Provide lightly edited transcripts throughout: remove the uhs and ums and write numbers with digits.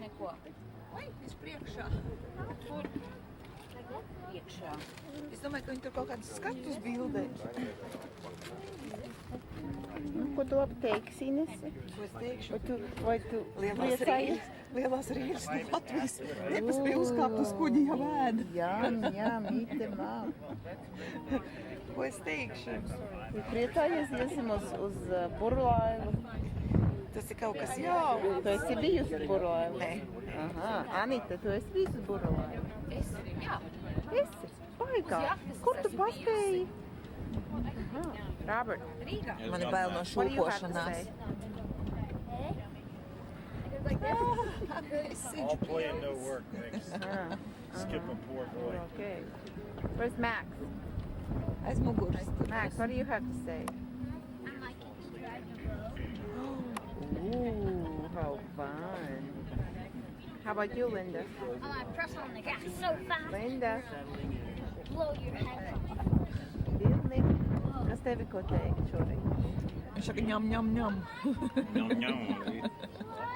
neko. Oi, viss priekšā. Kur? Iekšā. Es domāju, ka viņi tur kaut kādus skatus bildē. Ko tu apteiksi, Inese? Ko es teikšu? Vai tu priecājies? Lielās rīļas no Latvijas nepaspēja uzkāpt uz kuģi jau ēda. Jā, mīte mām. Ko es teikšu? Tu priecājies, iesim uz burlaivu? Tas ir kaut kas jau. Tu esi bijusi burlaivu? Nē. Aha, Anita, tu esi bijusi burlaivu? Es, jā. Esi? Baigā. Kur tu paspēji? Aha, Robert. Rīgā. Man ir bail no What do you have to šūpošanās. say? All play and no work makes Ah, Skip a poor boy. okay. Where's Max? Aiz muguras. Max, what do you have to say? I like it driving the road. Ooh, how fun. How about you, Linda? I press on the gas so fast, Linda, blow your head off. Dilni, kas tevi ko teikt šorīt? Viņš saka ņem. Ņem.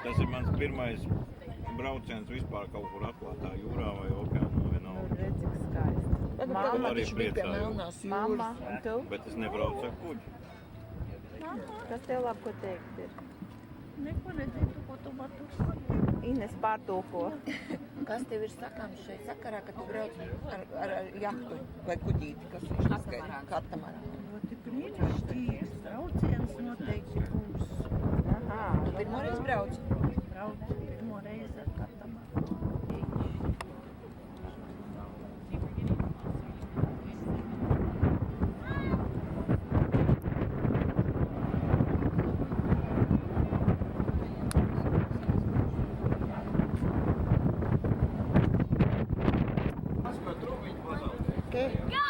Tas ir mans pirmais brauciens vispār kaut kur atklātā jūrā vai okeānā vai nav. Redz, cik skaisti. Mamma Arī viņš bija pie priecājos. Melnās Mamma, jūras. un tu? Bet es nebraucu ar kuģi. Kas tev labi ko teikt ir? Neko nezinu, ko tu man tur saki. Ines pārtulko. Kas tev ir sakāms šeit sakarā, ka tu brauc ar jahtu vai kuģīti, kas viņš izskaidro? Katamarānu. Ļoti brīnišķīgs brauciens noteikti būs. Aha, Tu pirmoreiz brauc? Braucu pirmo reizi ar katamaru. okay. Go!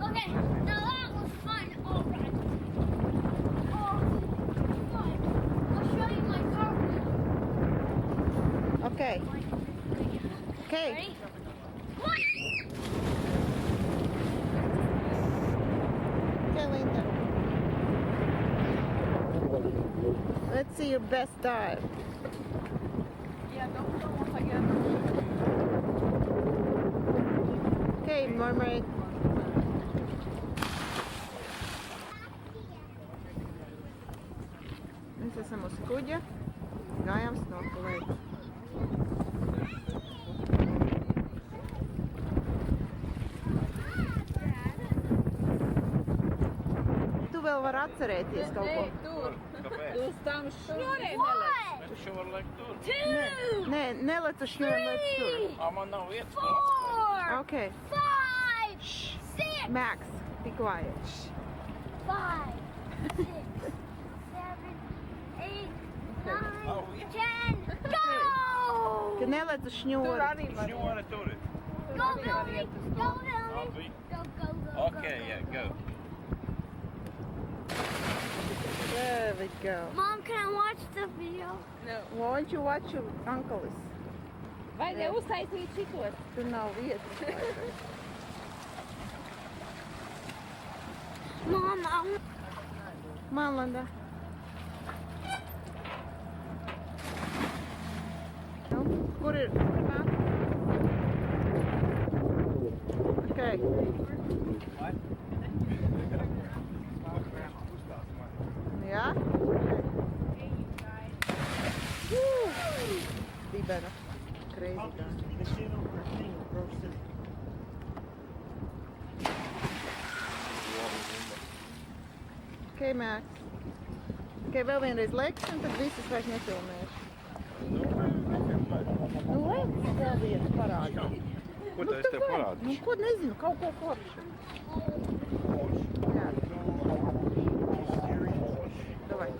Okay, now that was fun. All right. Oh, fun. I'll show you my cartwheel. Okay. Okay. Ready? Okay, Linda. Let's see your best dive. Okay, Mermaid. Mēs esam uz kuģa, gājām snorkelēt. Tu vēl vari atcerēties kaut ko. Tur. Kāpēc? Uz tam šņurēm nelec. One, Tu šo var likt tur. two, Nē, nelec uz šņurēm, lec tur. Ā, man nav vietas. four, Okay. 5, Shh. 6, Max, be quiet. 5, 6, 7, 8, 9, 10, go! Ka nelec uz Tur šņuri. arī var. Šņore tur ir. Go, Billy! Go, Billy! Labi. Go, Okay, go. yeah, go. There we go. Mom, can I watch the video? Why don't you watch your uncles? Vai neuztaisīt šitos? Tur nav vietas. Mom, Man, Linda. Nu, kur ir māte? Okay. Jā? Dibena. Crazy guy. Okay, Max. Okay, vēl vienreiz leks, un tad visus vairs nefilmēšu. Nu, leks vēl vienu parādīt. Ko tā es tev parādīšu? Nu, ko nezinu, kaut ko foršu. Jā. Davai.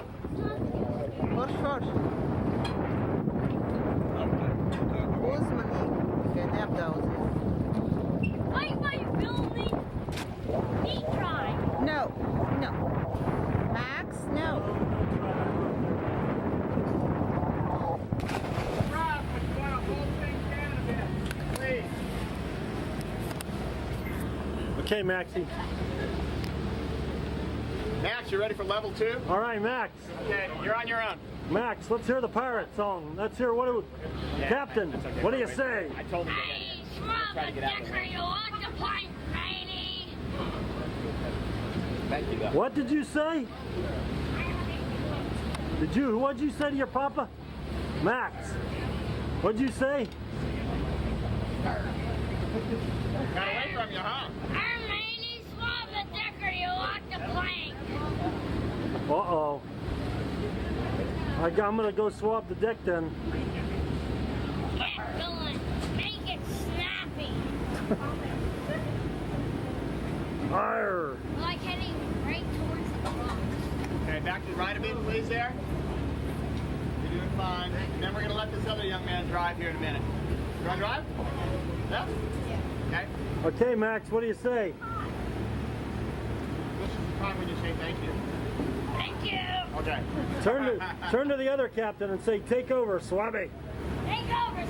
Forš. Uzmanīgi, tikai neapdaudzies. wait, why you filming? Me try. No. Max, no. Okay, Maxie. Max, you ready for level 2? All right, Max. Okay, you're on your own. Max, let's hear the pirate song. Let's hear Captain, what do you say? I told him to get Hey, in. small Try to get out of the decker, you want to play rainy? Thank you, though. What did you say? What'd you say to your papa? Max, what'd you say? Got away from you, huh? Rainy, small decker, you want to play? Uh-oh. I'm gonna go swab the deck then. Get going. Make it snappy. Arr! Like heading right towards the box. Okay, back to the right a bit, please, there. You're doing fine. Then we're going to let this other young man drive here in a minute. You want to drive? Yeah? Okay. Okay, Max, what do you say? This is the time when you say thank you. Thank you. Okay. Turn to the other captain and say, take over, Swabby. Take over,